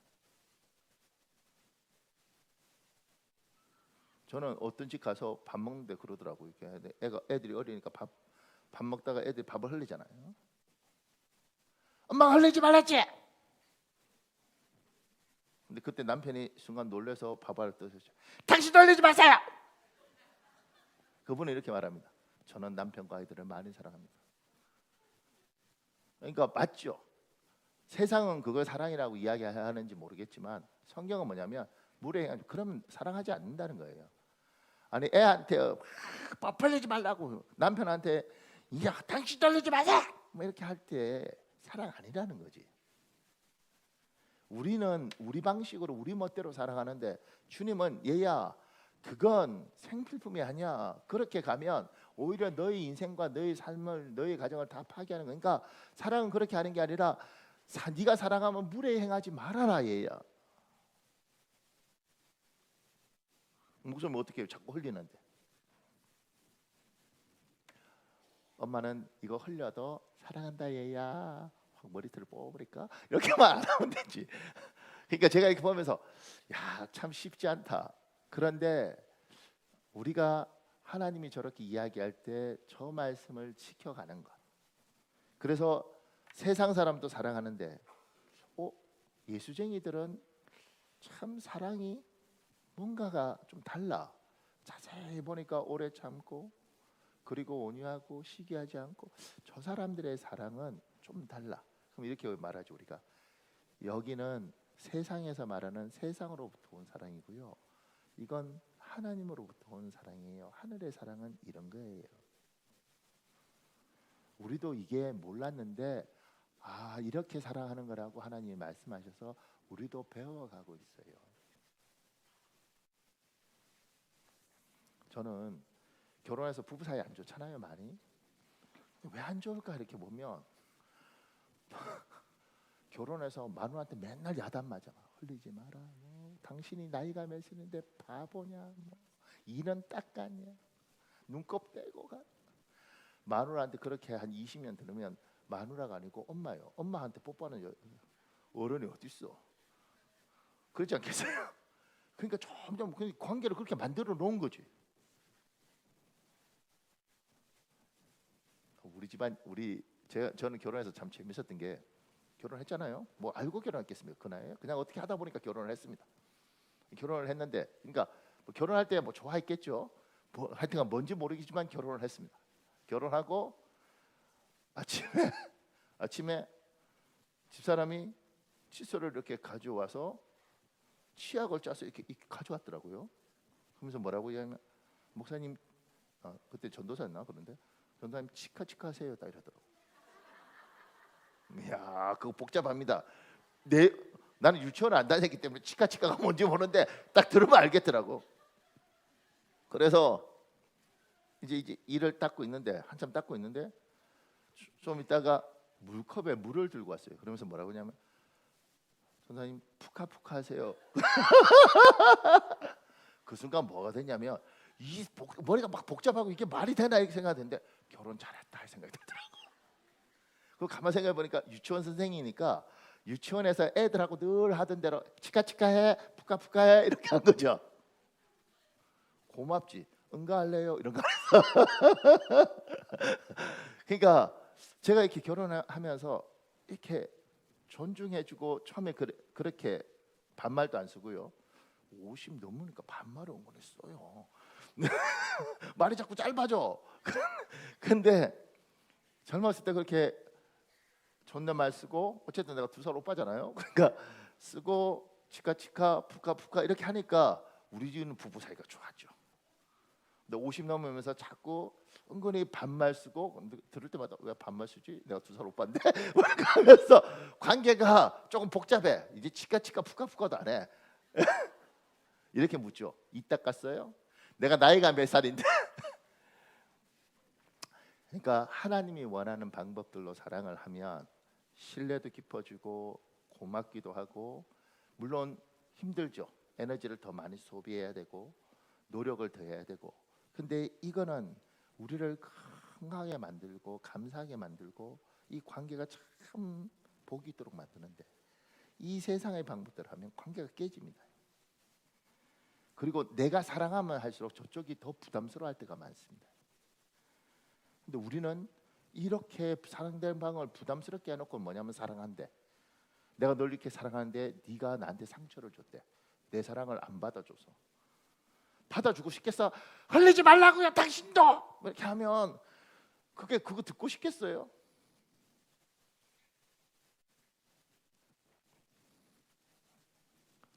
S1: 저는 어떤 집 가서 밥 먹는데 그러더라고요. 이렇게 애들이 어리니까 밥 먹다가 애들이 밥을 흘리잖아요. 엄마가 흘리지 말랬지. 근데 그때 남편이 순간 놀라서 밥알을 떠셨죠. 당신 흘리지 마세요. 그분은 이렇게 말합니다. 저는 남편과 아이들을 많이 사랑합니다. 그러니까 맞죠. 세상은 그걸 사랑이라고 이야기하는지 모르겠지만 성경은 뭐냐면 무례해 그러면 사랑하지 않는다는 거예요. 아니 애한테 밥 흘리지 말라고 남편한테 야 당신 흘리지 마세요. 뭐 이렇게 할 때 사랑 아니라는 거지. 우리는 우리 방식으로 우리 멋대로 사랑하는데 주님은 얘야 그건 생필품이 아니야. 그렇게 가면 오히려 너의 인생과 너의 삶을 너의 가정을 다 파괴하는 거니까 사랑은 그렇게 하는 게 아니라 네가 사랑하면 무례히 행하지 말아라 얘야. 목소리 어떻게 해요? 자꾸 흘리는데 엄마는 이거 흘려도 사랑한다 얘야. 확 머리털을 뽑아버릴까? 이렇게만 안 하면 되지. 그러니까 제가 이렇게 보면서 야, 참 쉽지 않다. 그런데 우리가 하나님이 저렇게 이야기할 때 저 말씀을 지켜가는 것. 그래서 세상 사람도 사랑하는데 예수쟁이들은 참 사랑이 뭔가가 좀 달라. 자세히 보니까 오래 참고 그리고 온유하고 시기하지 않고 저 사람들의 사랑은 좀 달라. 그럼 이렇게 말하죠 우리가. 여기는 세상에서 말하는 세상으로부터 온 사랑이고요. 이건 하나님으로부터 온 사랑이에요. 하늘의 사랑은 이런 거예요. 우리도 이게 몰랐는데 이렇게 사랑하는 거라고 하나님이 말씀하셔서 우리도 배워가고 있어요. 저는 결혼해서 부부 사이 안 좋잖아요 많이. 왜 안 좋을까 이렇게 보면 결혼해서 마누라한테 맨날 야단 맞아. 흘리지 마라. 당신이 나이가 몇인데 바보냐. 이는 닦았냐. 눈곱 떼고 가. 마누라한테 그렇게 한 20년 들으면 마누라가 아니고 엄마요. 엄마한테 뽀뽀하는 어른이 어디 있어? 그렇지 않겠어요? 그러니까 점점 그 관계를 그렇게 만들어 놓은 거지. 우리 집안 저는 결혼해서 참 재밌었던 게 결혼했잖아요. 뭐 알고 결혼했겠습니까? 그 나이에 그냥 어떻게 하다 보니까 결혼을 했습니다. 결혼을 했는데 그러니까 뭐 결혼할 때 뭐 좋아했겠죠. 뭐 하여튼간 뭔지 모르겠지만 결혼을 했습니다. 결혼하고 아침에 집사람이 칫솔을 이렇게 가져와서 치약을 짜서 이렇게 가져왔더라고요. 그러면서 뭐라고 하냐면 목사님 그때 전도사였나 그런데 전도사님 치카치카 하세요 딱 이러더라고. 이야 그거 복잡합니다. 나는 유치원을 안 다녔기 때문에 치카치카가 뭔지 모르는데 딱 들으면 알겠더라고. 그래서 이제 이를 닦고 있는데 한참 닦고 있는데 좀 있다가 물컵에 물을 들고 왔어요. 그러면서 뭐라고 하냐면 선생님 푸카푸카 하세요. 그 순간 뭐가 됐냐면 머리가 막 복잡하고 이게 말이 되나 이렇게 생각했는데 결혼 잘했다 이 생각이 들더라고. 그 가만 생각해 보니까 유치원 선생이니까 유치원에서 애들하고 늘 하던 대로 치카치카해 푸카푸카해 이렇게 한 거죠. 고맙지. 응가할래요 이런 거. 그러니까 제가 이렇게 결혼하면서 이렇게 존중해주고 처음에 그렇게 반말도 안 쓰고요. 50 넘으니까 반말을 응원했어요. 말이 자꾸 짧아져. 근데 젊었을 때 그렇게 존댓말 쓰고 어쨌든 내가 2살 오빠잖아요. 그러니까 쓰고 치카치카 푸카푸카 이렇게 하니까 우리 집은 부부 사이가 좋았죠. 근데 50 넘으면서 자꾸 은근히 반말 쓰고 들을 때마다 왜 반말 쓰지? 내가 2살 오빠인데 하면서 관계가 조금 복잡해. 이제 치카치카 푸카푸카도 안 해. 이렇게 묻죠. 이따 깠어요? 내가 나이가 몇 살인데? 그러니까 하나님이 원하는 방법들로 사랑을 하면 신뢰도 깊어지고 고맙기도 하고, 물론 힘들죠. 에너지를 더 많이 소비해야 되고 노력을 더 해야 되고, 근데 이거는 우리를 건강하게 만들고 감사하게 만들고 이 관계가 참 복이 있도록 만드는데, 이 세상의 방법대로 하면 관계가 깨집니다. 그리고 내가 사랑하면 할수록 저쪽이 더 부담스러워할 때가 많습니다. 근데 우리는 이렇게 사랑되는 방을 부담스럽게 해놓고 뭐냐면 사랑한대. 내가 널 이렇게 사랑하는데 네가 나한테 상처를 줬대. 내 사랑을 안 받아줘서. 받아주고 싶겠어? 흘리지 말라고요 당신도! 이렇게 하면 그거 듣고 싶겠어요?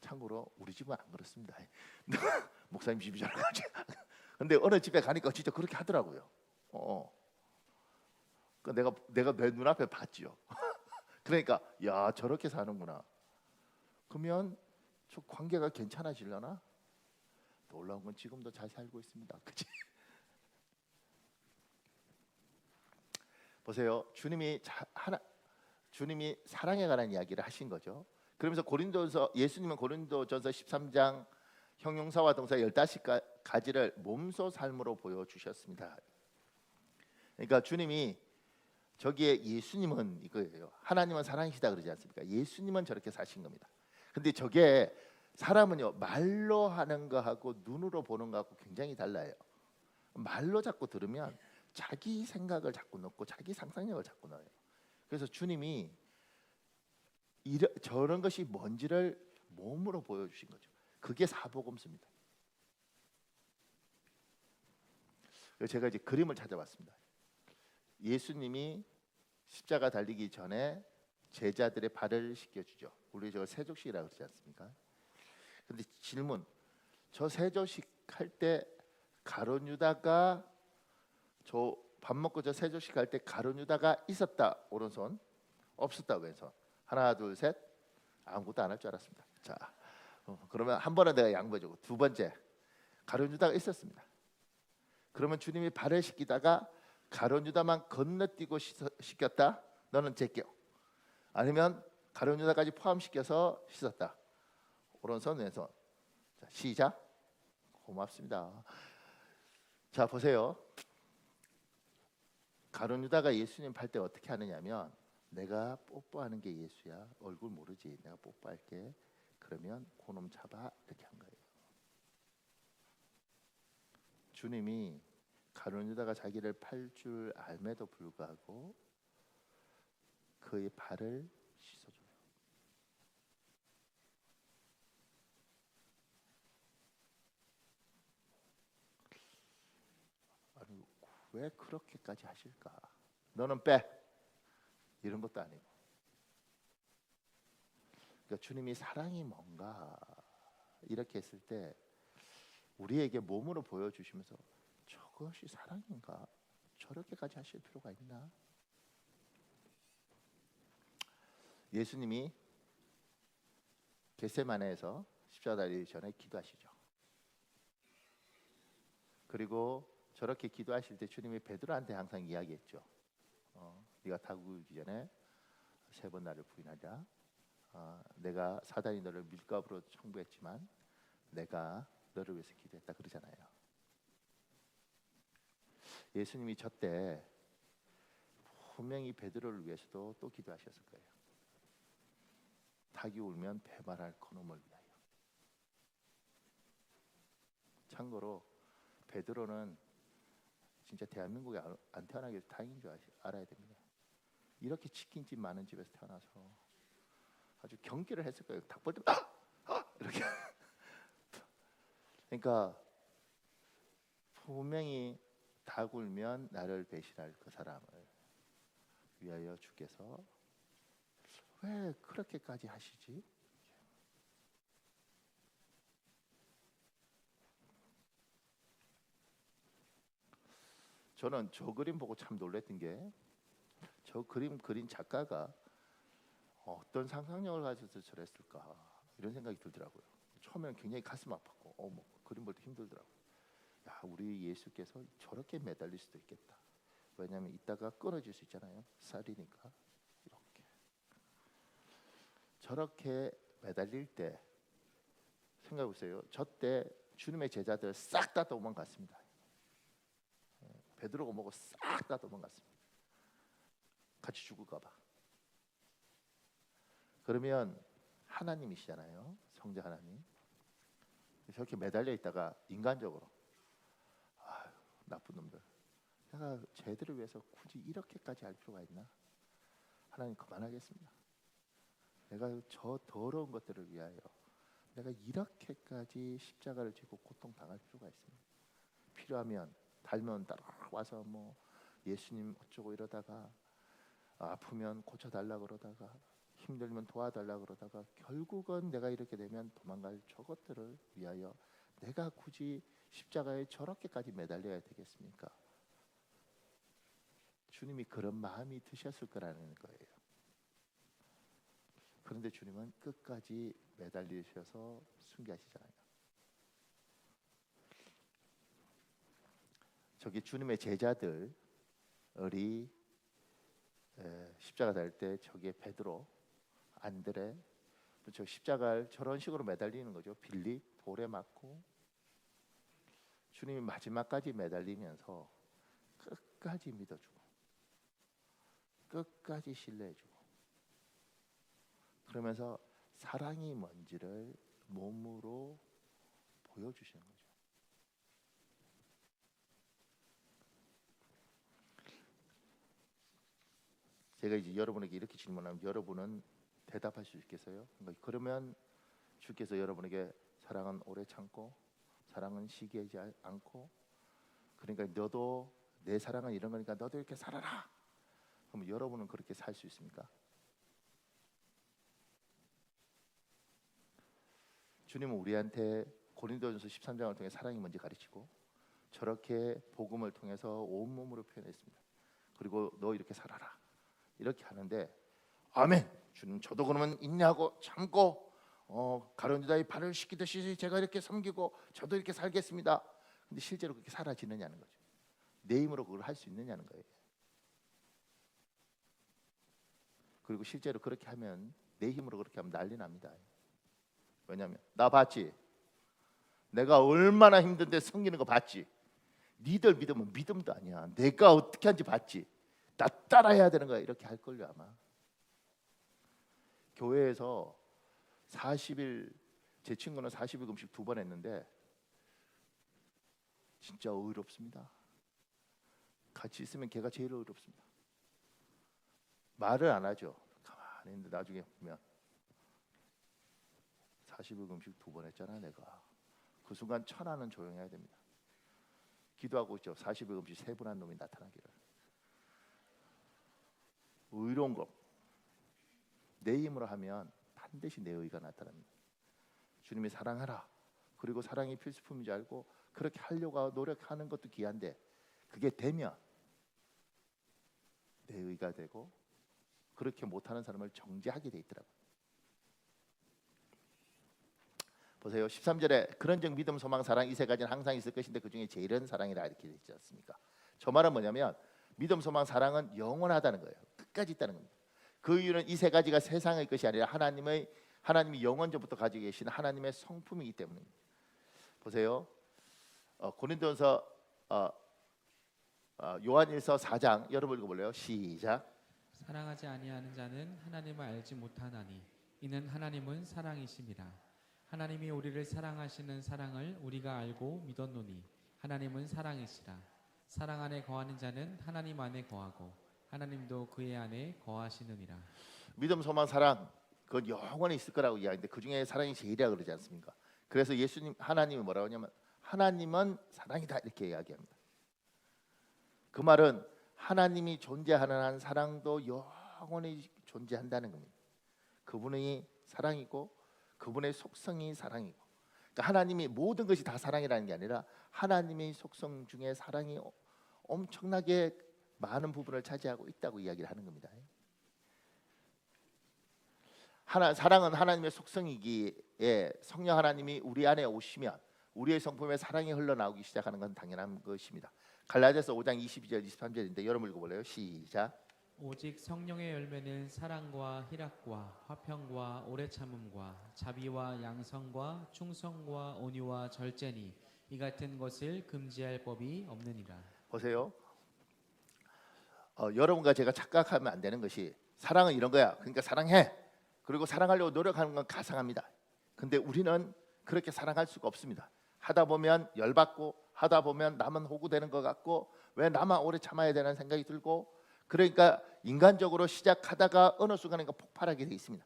S1: 참고로 우리 집은 안 그렇습니다. 목사님 집이잖아. 근데 어느 집에 가니까 진짜 그렇게 하더라고요. 내가 내 눈앞에 봤지요. 그러니까 야 저렇게 사는구나. 그러면 저 관계가 괜찮아지려나? 놀라운 건 지금도 잘 살고 있습니다. 그치? 보세요. 주님이 사랑에 관한 이야기를 하신 거죠. 그러면서 예수님은 고린도전서 13장 형용사와 동사 15가지를 몸소 삶으로 보여주셨습니다. 그러니까 주님이 저기에 예수님은 이거예요. 하나님은 사랑이시다 그러지 않습니까? 예수님은 저렇게 사신 겁니다. 근데 저게 사람은요 말로 하는 거하고 눈으로 보는 거하고 굉장히 달라요. 말로 자꾸 들으면 자기 생각을 자꾸 넣고 자기 상상력을 자꾸 넣어요. 그래서 주님이 저런 것이 뭔지를 몸으로 보여주신 거죠. 그게 사복음서입니다. 제가 이제 그림을 찾아봤습니다. 예수님이 십자가 달리기 전에 제자들의 발을 씻겨주죠. 우리 저 세족식이라고 그러지 않습니까? 근데 질문, 저 세조식 할 때 가룟 유다가 저 밥 먹고 저 세조식 할 때 가룟 유다가 있었다 오른손, 없었다 왼손. 하나 둘 셋. 아무것도 안 할 줄 알았습니다. 자, 그러면 한 번은 내가 양보해주고, 두 번째 가룟 유다가 있었습니다. 그러면 주님이 발을 씻기다가 가룟 유다만 건너뛰고 씻겼다. 너는 제껴. 아니면 가룟 유다까지 포함시켜서 씻었다. 오른손 왼손. 자, 시작. 고맙습니다. 자 보세요. 가룟 유다가 예수님 발 때 어떻게 하느냐면, 내가 뽀뽀하는 게 예수야. 얼굴 모르지. 내가 뽀뽀할게. 그러면 그놈 잡아. 이렇게 한 거예요. 주님이 가룟 유다가 자기를 팔 줄 알매도 불구하고 그의 발을 씻어줘요. 아니 왜 그렇게까지 하실까? 너는 빼. 이런 것도 아니고. 그러니까 주님이 사랑이 뭔가 이렇게 했을 때 우리에게 몸으로 보여주시면서 저것이 사랑인가? 저렇게까지 하실 필요가 있나? 예수님이 겟세마네에서 십자가 달리기 전에 기도하시죠. 그리고 저렇게 기도하실 때 주님이 베드로한테 항상 이야기했죠. 네가 다구기 전에 3번 나를 부인하자. 내가 사단이 너를 밀가부로 청부했지만 내가 너를 위해서 기도했다 그러잖아요. 예수님이 저때 분명히 베드로를 위해서도 또 기도하셨을 거예요. 닭이 울면 배말할 그놈을 위하여. 참고로 베드로는 진짜 대한민국에 안 태어나기 위해서 다행인 줄 알아야 됩니다. 이렇게 치킨집 많은 집에서 태어나서 아주 경기를 했을 거예요. 닭 볼 때 이렇게. 그러니까 분명히 닭 울면 나를 배신할 그 사람을 위하여 주께서 왜 그렇게까지 하시지? 저는 저 그림 보고 참 놀랐던 게 저 그림 그린 작가가 어떤 상상력을 가져서 저랬을까 이런 생각이 들더라고요. 처음에는 굉장히 가슴 아팠고 뭐 그림 볼 때 힘들더라고요. 야, 우리 예수께서 저렇게 매달릴 수도 있겠다. 왜냐하면 이따가 끊어질 수 있잖아요. 쌀이니까 이렇게 저렇게 매달릴 때 생각해 보세요. 저 때 주님의 제자들 싹 다 도망갔습니다. 베드로가 뭐고 싹 다 도망갔습니다. 같이 죽을까 봐. 그러면 하나님이시잖아요. 성자 하나님. 저렇게 매달려 있다가 인간적으로 아유, 나쁜 놈들. 내가 쟤들을 위해서 굳이 이렇게까지 할 필요가 있나? 하나님 그만하겠습니다. 내가 저 더러운 것들을 위하여 내가 이렇게까지 십자가를 지고 고통당할 필요가 있습니다. 필요하면 달면 따라와서 뭐 예수님 어쩌고 이러다가 아프면 고쳐달라 그러다가 힘들면 도와달라 그러다가 결국은 내가 이렇게 되면 도망갈 저것들을 위하여 내가 굳이 십자가에 저렇게까지 매달려야 되겠습니까? 주님이 그런 마음이 드셨을 거라는 거예요. 그런데 주님은 끝까지 매달리셔서 순교하시잖아요. 저기 주님의 제자들이 십자가 달 때 저기에 베드로, 안드레, 저 십자가를 저런 식으로 매달리는 거죠. 빌립 돌에 맞고 주님이 마지막까지 매달리면서 끝까지 믿어주고 끝까지 신뢰해주고 그러면서 사랑이 뭔지를 몸으로 보여주시는 거죠. 제가 이제 여러분에게 이렇게 질문하면 여러분은 대답할 수 있겠어요? 그러면 주께서 여러분에게 사랑은 오래 참고 사랑은 시기하지 않고 그러니까 너도 내 사랑은 이런 거니까 너도 이렇게 살아라. 그럼 여러분은 그렇게 살 수 있습니까? 주님은 우리한테 고린도전서 13장을 통해 사랑이 뭔지 가르치고 저렇게 복음을 통해서 온몸으로 표현했습니다. 그리고 너 이렇게 살아라. 이렇게 하는데 아멘. 주님 저도 그러면 인내하고 참고 가룟 유다의 발을 씻기듯이 제가 이렇게 섬기고 저도 이렇게 살겠습니다. 근데 실제로 그렇게 살아지느냐는 거죠. 내 힘으로 그걸 할 수 있느냐는 거예요. 그리고 실제로 그렇게 하면 내 힘으로 그렇게 하면 난리 납니다. 왜냐하면 나 봤지? 내가 얼마나 힘든데 섬기는 거 봤지? 니들 믿으면 믿음도 아니야. 내가 어떻게 하는지 봤지? 나 따라해야 되는 거야. 이렇게 할 걸요 아마. 교회에서 40일 제 친구는 40일 금식 2번 했는데 진짜 의롭습니다. 같이 있으면 걔가 제일 의롭습니다. 말을 안 하죠. 가만히 있는데 나중에 보면 40일 금식 2번 했잖아 내가. 그 순간 천하는 조용해야 됩니다. 기도하고 있죠. 40일 금식 3번 한 놈이 나타나기를. 의로운 것 내 힘으로 하면 반드시 내 의가 나타납니다. 주님이 사랑하라. 그리고 사랑이 필수품인 줄 알고 그렇게 하려고 노력하는 것도 귀한데 그게 되면 내 의가 되고 그렇게 못하는 사람을 정죄하게 돼 있더라고요. 보세요. 13절에 그런즉 믿음, 소망, 사랑 이 세 가지는 항상 있을 것인데 그 중에 제일은 사랑이라 이렇게 되어 있지 않습니까? 저 말은 뭐냐면 믿음, 소망, 사랑은 영원하다는 거예요. 끝까지 있다는 겁니다. 그 이유는 이 세 가지가 세상의 것이 아니라 하나님이 영원전부터 가지고 계신 하나님의 성품이기 때문입니다. 보세요. 고린도전서 요한일서 4장 여러분 읽어볼래요? 시작.
S2: 사랑하지 아니하는 자는 하나님을 알지 못하나니 이는 하나님은 사랑이심이라. 하나님이 우리를 사랑하시는 사랑을 우리가 알고 믿었노니 하나님은 사랑이시라. 사랑 안에 거하는 자는 하나님 안에 거하고 하나님도 그의 안에 거하시느니라.
S1: 믿음, 소망, 사랑 그건 영원히 있을 거라고 이야기하는데 그 중에 사랑이 제일이라 그러지 않습니까? 그래서 예수님 하나님이 뭐라고 하냐면 하나님은 사랑이다 이렇게 이야기합니다. 그 말은 하나님이 존재하는 한 사랑도 영원히 존재한다는 겁니다. 그분이 사랑이고 그분의 속성이 사랑이고, 그러니까 하나님이 모든 것이 다 사랑이라는 게 아니라 하나님의 속성 중에 사랑이 엄청나게 많은 부분을 차지하고 있다고 이야기를 하는 겁니다. 사랑은 하나님의 속성이기에 성령 하나님이 우리 안에 오시면 우리의 성품에 사랑이 흘러나오기 시작하는 건 당연한 것입니다. 갈라디아서 5장 22절 23절인데 여러분 읽어볼래요? 시작.
S2: 오직 성령의 열매는 사랑과 희락과 화평과 오래 참음과 자비와 양성과 충성과 온유와 절제니 이 같은 것을 금지할 법이 없느니라.
S1: 보세요. 여러분과 제가 착각하면 안 되는 것이 사랑은 이런 거야. 그러니까 사랑해. 그리고 사랑하려고 노력하는 건 가상합니다. 근데 우리는 그렇게 사랑할 수가 없습니다. 하다 보면 열받고 하다 보면 남은 호구되는 것 같고 왜 나만 오래 참아야 되는 생각이 들고, 그러니까 인간적으로 시작하다가 어느 순간인가 폭발하게 돼 있습니다.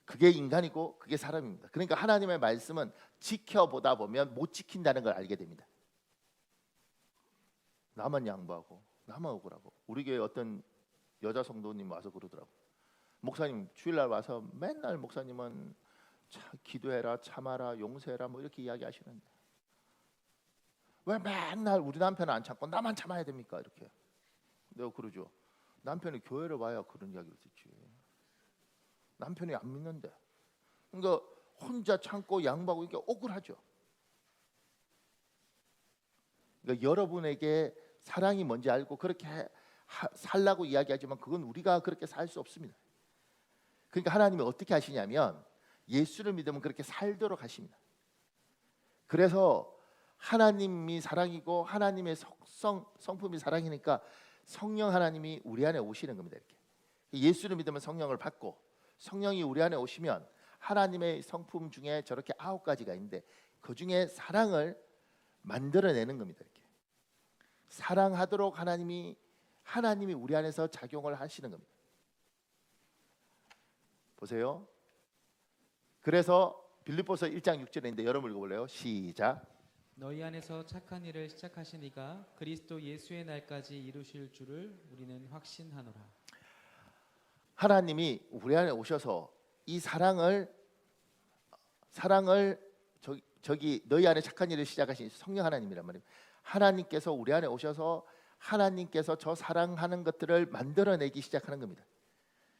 S1: 그게 인간이고 그게 사람입니다. 그러니까 하나님의 말씀은 지켜보다 보면 못 지킨다는 걸 알게 됩니다. 나만 양보하고 나만 억울하고. 우리 교회 어떤 여자 성도님 와서 그러더라고. 목사님 주일날 와서 맨날 목사님은 기도해라, 참아라, 용서해라 뭐 이렇게 이야기하시는데 왜 맨날 우리 남편은 안 참고 나만 참아야 됩니까? 이렇게. 내가 그러죠. 남편이 교회를 와야 그런 이야기를 듣지. 남편이 안 믿는데. 그러니까 혼자 참고 양보하고 이게 억울하죠. 그러니까 여러분에게 사랑이 뭔지 알고 그렇게 살라고 이야기하지만 그건 우리가 그렇게 살 수 없습니다. 그러니까 하나님이 어떻게 하시냐면 예수를 믿으면 그렇게 살도록 하십니다. 그래서 하나님이 사랑이고 하나님의 성품이 사랑이니까 성령 하나님이 우리 안에 오시는 겁니다. 이렇게 예수를 믿으면 성령을 받고 성령이 우리 안에 오시면 하나님의 성품 중에 저렇게 9가지가 있는데 그 중에 사랑을 만들어내는 겁니다. 이렇게 사랑하도록 하나님이 우리 안에서 작용을 하시는 겁니다. 보세요. 그래서 빌립보서 1장 6절인데 여러분 읽어볼래요? 시작.
S2: 너희 안에서 착한 일을 시작하신 이가 그리스도 예수의 날까지 이루실 줄을 우리는 확신하노라.
S1: 하나님이 우리 안에 오셔서 이 사랑을 저기 너희 안에 착한 일을 시작하신 성령 하나님이란 말이에요. 하나님께서 우리 안에 오셔서 하나님께서 저 사랑하는 것들을 만들어내기 시작하는 겁니다.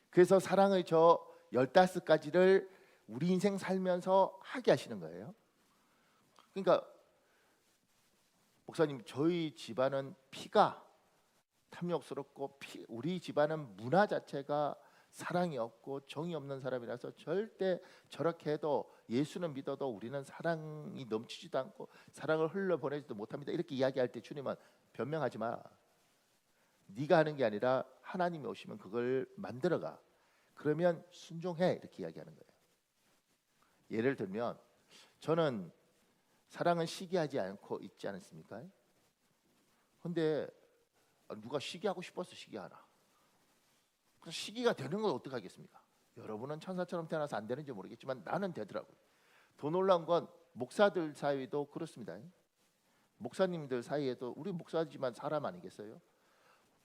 S1: 그래서 사랑의 저 15가지를 우리 인생 살면서 하게 하시는 거예요. 그러니까 목사님 저희 집안은 피가 탐욕스럽고 우리 집안은 문화 자체가 사랑이 없고 정이 없는 사람이라서 절대 저렇게 해도 예수는 믿어도 우리는 사랑이 넘치지도 않고 사랑을 흘려보내지도 못합니다. 이렇게 이야기할 때 주님은 변명하지 마. 네가 하는 게 아니라 하나님이 오시면 그걸 만들어가. 그러면 순종해. 이렇게 이야기하는 거예요. 예를 들면 저는 사랑은 시기하지 않고 있지 않습니까? 근데 누가 시기하고 싶어서 시기하나? 시기가 되는 건 어떡하겠습니까? 여러분은 천사처럼 태어나서 안 되는지 모르겠지만 나는 되더라고요. 더 놀라운 건 목사들 사이도 그렇습니다. 목사님들 사이에도 우리 목사지만 사람 아니겠어요?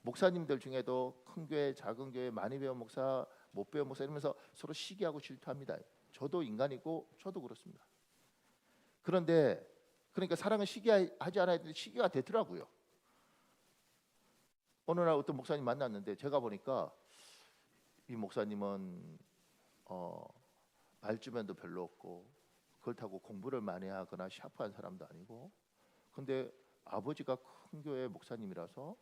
S1: 목사님들 중에도 큰 교회, 작은 교회, 많이 배운 목사, 못 배운 목사 이러면서 서로 시기하고 질투합니다. 저도 인간이고 저도 그렇습니다. 그런데 그러니까 사랑은 시기하지 않아야 되는데 시기가 되더라고요. 어느 날 어떤 목사님 만났는데 제가 보니까 이 목사님은 말주변도 별로 없고 그렇다고 공부를 많이 하거나 샤프한 사람도 아니고, 근데 아버지가 큰 교회 목사님이라서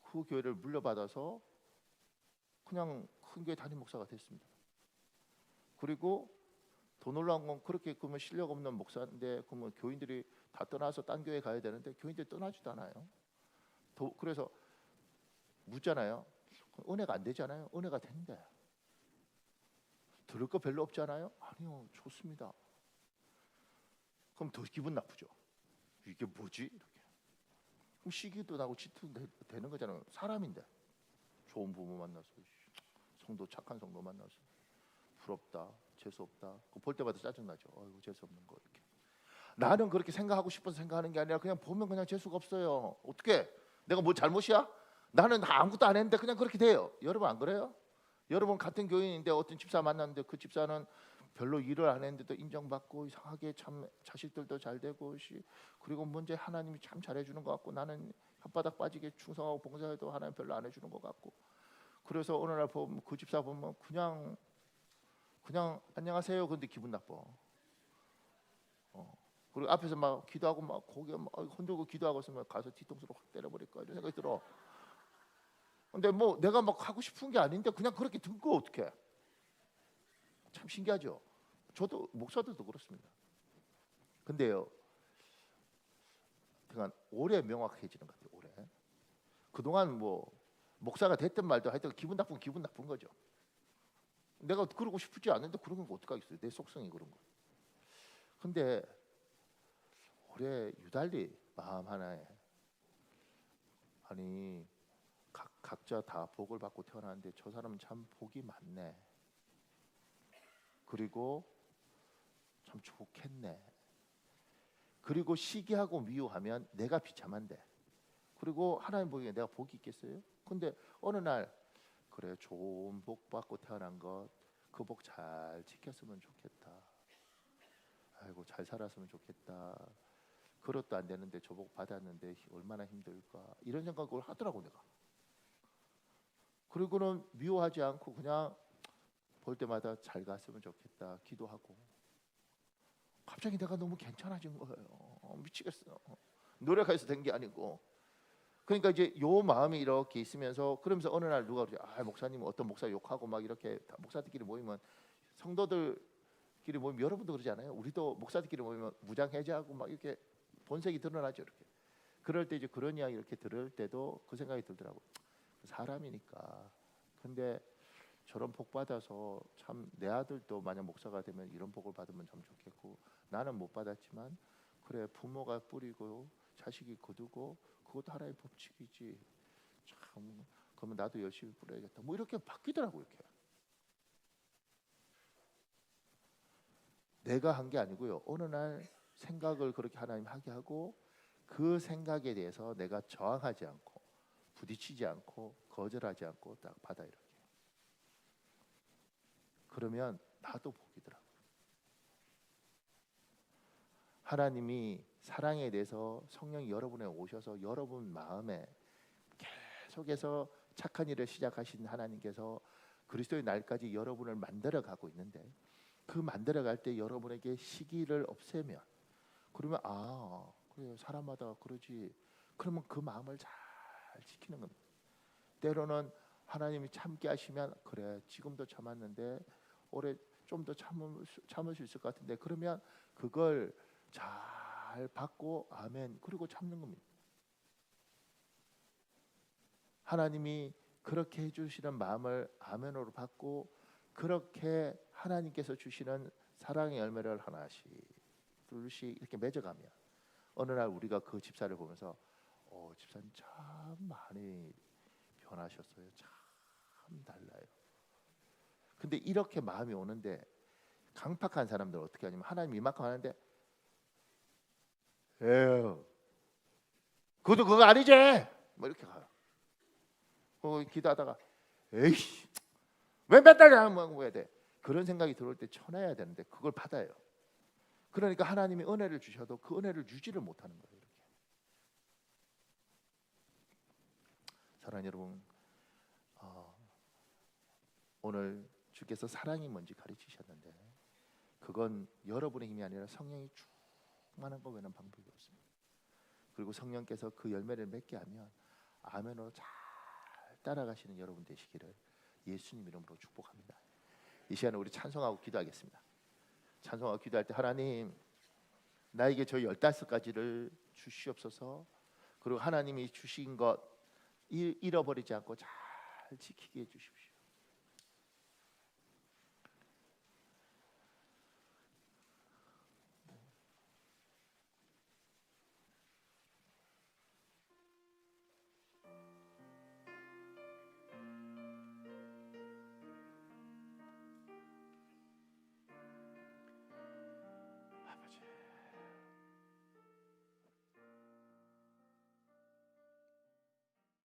S1: 그 교회를 물려받아서 그냥 큰 교회 담임 목사가 됐습니다. 그리고 더 놀라운 건 그렇게 그러면 실력 없는 목사인데 그러면 교인들이 다 떠나서 딴 교회 가야 되는데 교인들이 떠나지도 않아요. 그래서 묻잖아요. 은혜가 안 되잖아요. 은혜가 된대. 들을 거 별로 없잖아요. 아니요, 좋습니다. 그럼 더 기분 나쁘죠. 이게 뭐지? 이렇게. 그럼 시기도 나고 질투도 되는 거잖아요. 사람인데 좋은 부모 만나서 성도 착한 성도 만나서 부럽다, 재수 없다. 볼 때마다 짜증 나죠. 어이구 재수 없는 거 이렇게. 나는 그렇게 생각하고 싶어서 생각하는 게 아니라 그냥 보면 그냥 재수가 없어요. 어떻게? 내가 뭐 잘못이야? 나는 아무것도 안 했는데 그냥 그렇게 돼요. 여러분 안 그래요? 여러분 같은 교인인데 어떤 집사 만났는데 그 집사는 별로 일을 안 했는데도 인정받고 이상하게 참 자식들도 잘 되고 그리고 문제 하나님이 참 잘해주는 것 같고 나는 혓바닥 빠지게 충성하고 봉사해도 하나님 별로 안 해주는 것 같고 그래서 어느 날 보면 그 집사 보면 그냥 안녕하세요 근데 기분 나빠. 그리고 앞에서 막 기도하고 막 고개 막 흔들고 기도하고 있으면 가서 뒤통수로 확 때려버릴까 이런 생각이 들어. 근데 뭐 내가 막 하고 싶은 게 아닌데 그냥 그렇게 듣고 어떡해. 참 신기하죠. 저도 목사들도 그렇습니다. 근데요, 그러니까 오래 명확해지는 것 같아요. 오래. 그동안 뭐 목사가 됐든 말든 하여튼 기분 나쁜 거죠. 내가 그러고 싶지 않은데 그런 거 어떡하겠어요. 내 속성이 그런 거. 근데 오래 유달리 마음 하나에 아니 각자 다 복을 받고 태어났는데 저 사람은 참 복이 많네. 그리고 참 좋겠네. 그리고 시기하고 미워하면 내가 비참한데. 그리고 하나님 보기에 내가 복이 있겠어요? 근데 어느 날 그래 좋은 복 받고 태어난 것 그 복 잘 지켰으면 좋겠다. 아이고 잘 살았으면 좋겠다. 그것도 안 되는데 저 복 받았는데 얼마나 힘들까 이런 생각을 하더라고 내가. 그리고는 미워하지 않고 그냥 볼 때마다 잘 갔으면 좋겠다 기도하고 갑자기 내가 너무 괜찮아진 거예요. 미치겠어. 노력해서 된 게 아니고. 그러니까 이제 요 마음이 이렇게 있으면서 그러면서 어느 날 누가 그러지 목사님 어떤 목사 욕하고 막 이렇게 목사들끼리 모이면 성도들끼리 모이면 여러분도 그러지 않아요? 우리도 목사들끼리 모이면 무장해제하고 막 이렇게 본색이 드러나죠 이렇게. 그럴 때 이제 그런 이야기 이렇게 들을 때도 그 생각이 들더라고. 사람이니까. 근데 저런 복 받아서 참 내 아들도 만약 목사가 되면 이런 복을 받으면 참 좋겠고 나는 못 받았지만 그래 부모가 뿌리고 자식이 거두고 그것도 하나의 법칙이지 참 그러면 나도 열심히 뿌려야겠다 뭐 이렇게 바뀌더라고 이렇게. 내가 한 게 아니고요. 어느 날 생각을 그렇게 하나님 하게 하고 그 생각에 대해서 내가 저항하지 않고 부딪히지 않고 거절하지 않고 딱 받아 이렇게. 그러면 나도 복이더라고요. 하나님이 사랑에 대해서 성령이 여러분에 오셔서 여러분 마음에 계속해서 착한 일을 시작하신 하나님께서 그리스도의 날까지 여러분을 만들어 가고 있는데 그 만들어 갈 때 여러분에게 시기를 없애면 그러면 그래 사람마다 그러지 그러면 그 마음을 잘 지키는 겁니다. 때로는 하나님이 참게 하시면 그래 지금도 참았는데 올해 좀 더 참을 수 있을 것 같은데 그러면 그걸 잘 받고 아멘 그리고 참는 겁니다. 하나님이 그렇게 해주시는 마음을 아멘으로 받고 그렇게 하나님께서 주시는 사랑의 열매를 하나씩 둘씩 이렇게 맺어가면 어느 날 우리가 그 집사를 보면서 집사님 참 많이 변하셨어요. 참 달라요. 근데 이렇게 마음이 오는데 강팍한 사람들 어떻게 하냐면 하나님 이만큼 하는데 에휴 그것도 그거 아니지 뭐 이렇게 가요. 기도하다가 에이씨 왜 맨날 뭐 해야 돼 그런 생각이 들어올 때 쳐내야 되는데 그걸 받아요. 그러니까 하나님이 은혜를 주셔도 그 은혜를 유지를 못하는 거예요. 이렇게. 사랑하는 여러분 오늘 주께서 사랑이 뭔지 가르치셨는데 그건 여러분의 힘이 아니라 성령이 충만한 거 외에는 방법이 없습니다. 그리고 성령께서 그 열매를 맺게 하면 아멘으로 잘 따라가시는 여러분 되시기를 예수님 이름으로 축복합니다. 이 시간에 우리 찬송하고 기도하겠습니다. 찬송하고 기도할 때 하나님 나에게 저 15가지를 주시옵소서. 그리고 하나님이 주신 것 잃어버리지 않고 잘 지키게 해주십시오.